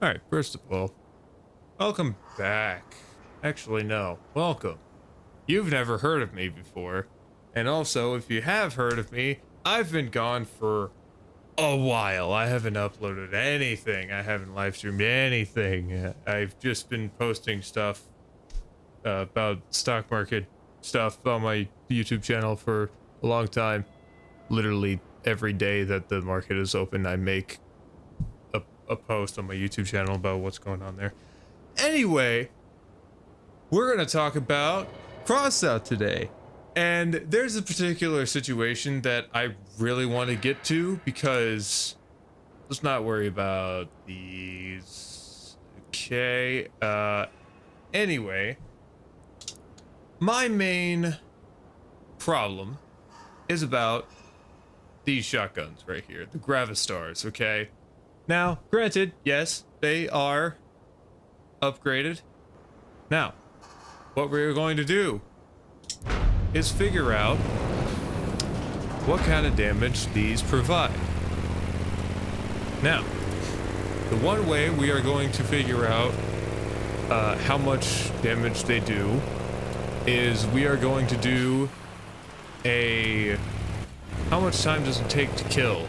Alright, first of all, welcome back. Actually, no. Welcome. You've never heard of me before. And also, if you have heard of me, I've been gone for a while. I haven't uploaded anything. I haven't live streamed anything. I've just been posting stuff about stock market stuff on my YouTube channel for a long time. Literally every day that the market is open, I make a post on my YouTube channel about what's going on there. Anyway, we're gonna talk about Crossout today. And there's a particular situation that I really want to get to because let's not worry about these. Okay. Anyway, my main problem is about these shotguns right here, the gravastars, okay? Now, granted, yes, they are upgraded. Now, what we're going to do is figure out what kind of damage these provide. Now, the one way we are going to figure out how much damage they do is we are going to do how much time does it take to kill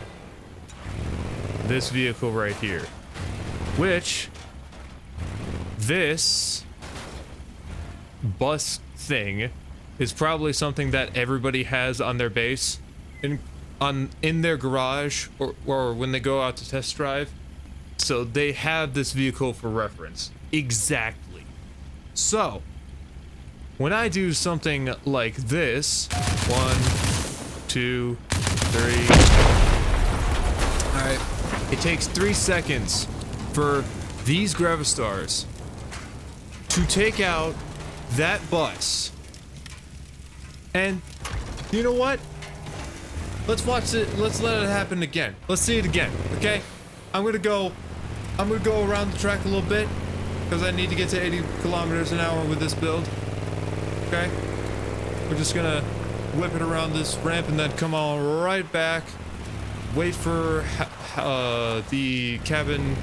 this vehicle right here, which this bus thing is probably something that everybody has on their base in their garage or when they go out to test drive. So they have this vehicle for reference. Exactly. So when I do something like this, 1, 2, 3. All right. It takes 3 seconds for these gravastars to take out that bus. And you know what? Let's watch it. Let's let it happen again. Let's see it again. Okay? I'm gonna go around the track a little bit because I need to get to 80 kilometers an hour with this build. Okay? We're just gonna whip it around this ramp and then come on right back. Wait for the cabin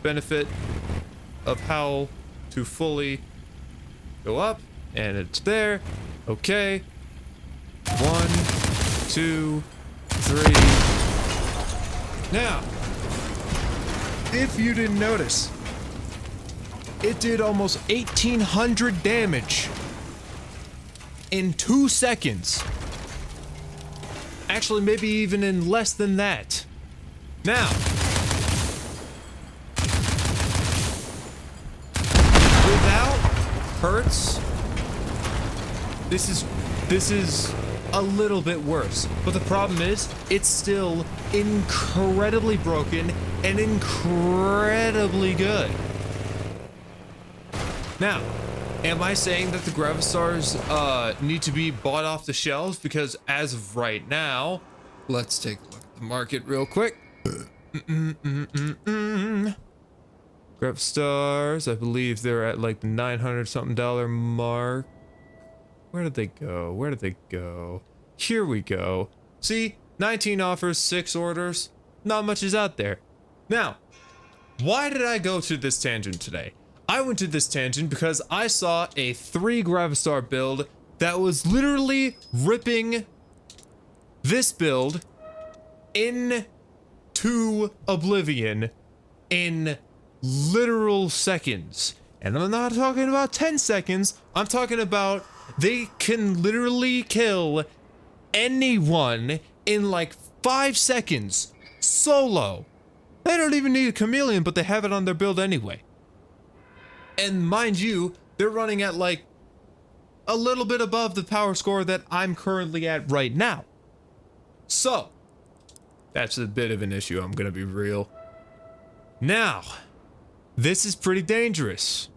benefit of Howl to fully go up, and it's there. Okay. 1, 2, 3. Now, if you didn't notice, it did almost 1,800 damage in 2 seconds. Actually, maybe even in less than that. Now, without hurts, this is a little bit worse. But the problem is, it's still incredibly broken and incredibly good. Now, am I saying that the gravastars need to be bought off the shelves? Because as of right now, let's take a look at the market real quick. Gravastars, I believe they're at like the $900 something mark. Where did they go? Where did they go? Here we go. See, 19 offers, 6 orders. Not much is out there. Now, why did I go to this tangent today? I went to this tangent because I saw a 3 gravastar build that was literally ripping this build into oblivion in literal seconds. And I'm not talking about 10 seconds. I'm talking about they can literally kill anyone in like 5 seconds solo. They don't even need a chameleon, but they have it on their build anyway. And mind you, they're running at like a little bit above the power score that I'm currently at right now. So, that's a bit of an issue, I'm gonna be real. Now, this is pretty dangerous.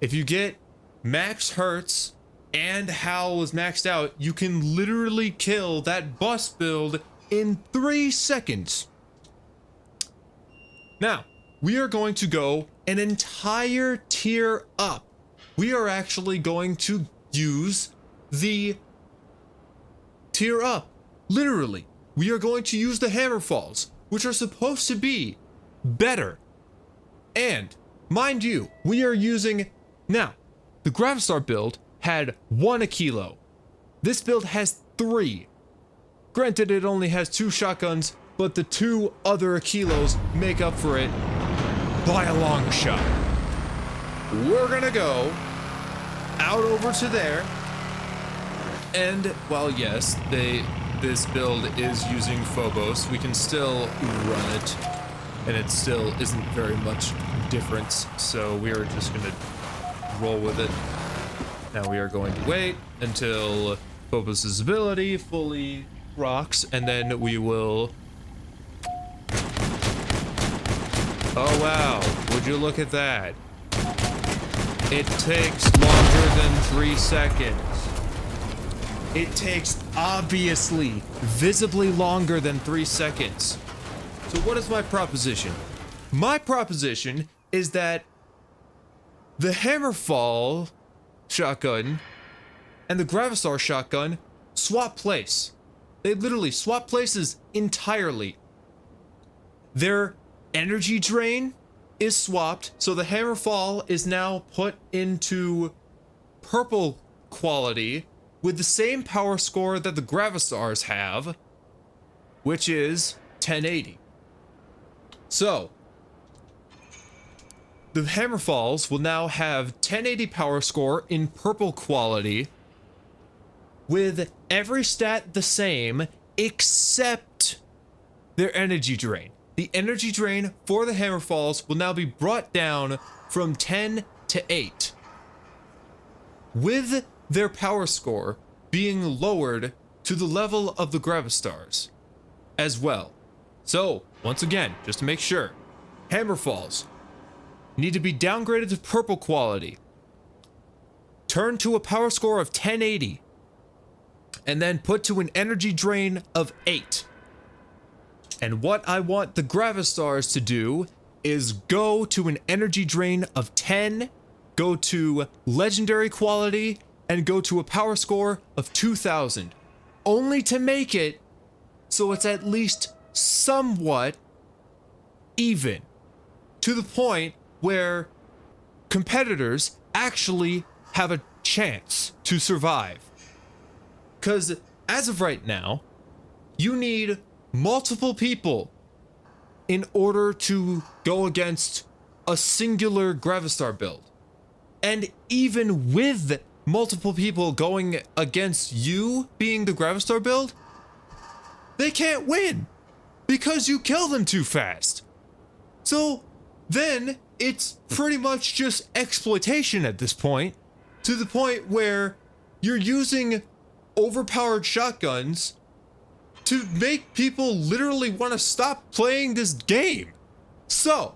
If you get max hertz and Howl is maxed out, you can literally kill that bus build in 3 seconds. Now, we are going to go an entire tier up. We are actually going to use the tier up. Literally. We are going to use the hammer falls, which are supposed to be better And mind you, we are using now. The gravastar build had 1 a kilo. This build has 3. Granted, it only has 2 shotguns, but the 2 other kilos make up for it by a long shot. We're gonna go out over to there, and while yes, this build is using Phobos, we can still run it, and it still isn't very much difference, so we are just gonna roll with it. Now we are going to wait until Phobos' ability fully rocks, and then we will... Oh wow, would you look at that? It takes longer than 3 seconds. It takes obviously, visibly longer than 3 seconds. So what is my proposition? My proposition is that the Hammerfall shotgun and the Gravastar shotgun swap place. They literally swap places entirely. Their energy drain is swapped, so the Hammerfall is now put into purple quality with the same power score that the Gravastars have, which is 1080. So, the Hammerfalls will now have 1080 power score in purple quality, with every stat the same except their energy drain. The energy drain for the Hammerfalls will now be brought down from 10 to 8, with their power score being lowered to the level of the Gravastars as well. So, once again, just to make sure, Hammerfalls need to be downgraded to purple quality, turned to a power score of 1080, and then put to an energy drain of 8. And what I want the Gravastars to do is go to an energy drain of 10, go to legendary quality, and go to a power score of 2000, only to make it so it's at least somewhat even, to the point where competitors actually have a chance to survive. Because as of right now, you need multiple people in order to go against a singular Gravastar build. And even with multiple people going against you being the Gravastar build, they can't win because you kill them too fast. So then it's pretty much just exploitation at this point, to the point where you're using overpowered shotguns to make people literally want to stop playing this game. So,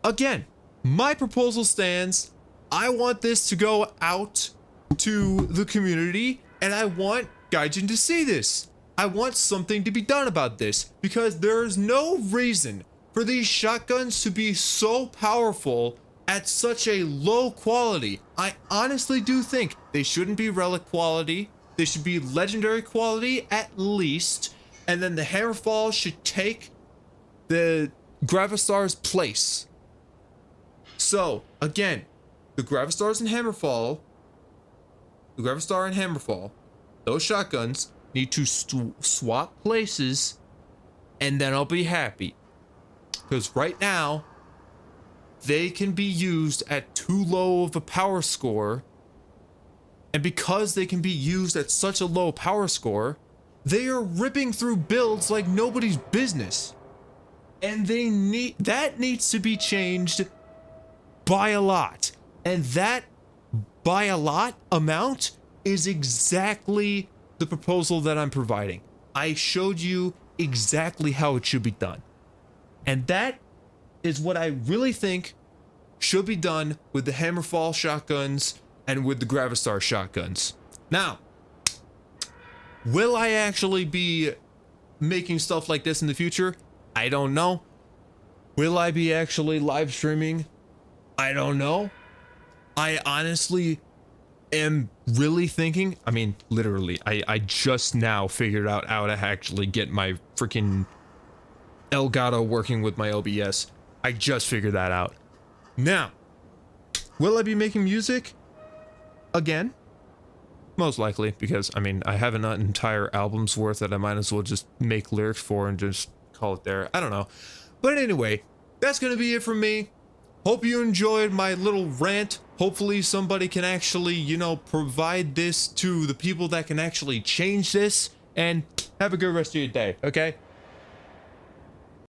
again, my proposal stands. I want this to go out to the community, and I want Gaijin to see this. I want something to be done about this, because there is no reason for these shotguns to be so powerful at such a low quality. I honestly do think they shouldn't be relic quality. They should be legendary quality at least, and then the Hammerfall should take the Gravastar's place. So, again, the Gravastars and Hammerfall, the Gravastar and Hammerfall, those shotguns need to swap places, and then I'll be happy. Because right now, they can be used at too low of a power score. And because they can be used at such a low power score, they are ripping through builds like nobody's business. And that needs to be changed by a lot. And that by a lot amount is exactly the proposal that I'm providing. I showed you exactly how it should be done. And that is what I really think should be done with the Hammerfall shotguns and with the Gravastar shotguns. Now, will I actually be making stuff like this in the future? I don't know. Will I be actually live streaming? I don't know. I honestly am really thinking, I mean, literally, I just now figured out how to actually get my freaking Elgato working with my OBS. I just figured that out. Now, will I be making music again? Most likely, because I mean, I have an entire album's worth that I might as well just make lyrics for and just call it there. I don't know. But anyway, that's gonna be it from me. Hope you enjoyed my little rant. Hopefully somebody can actually, you know, provide this to the people that can actually change this. And have a good rest of your day, okay?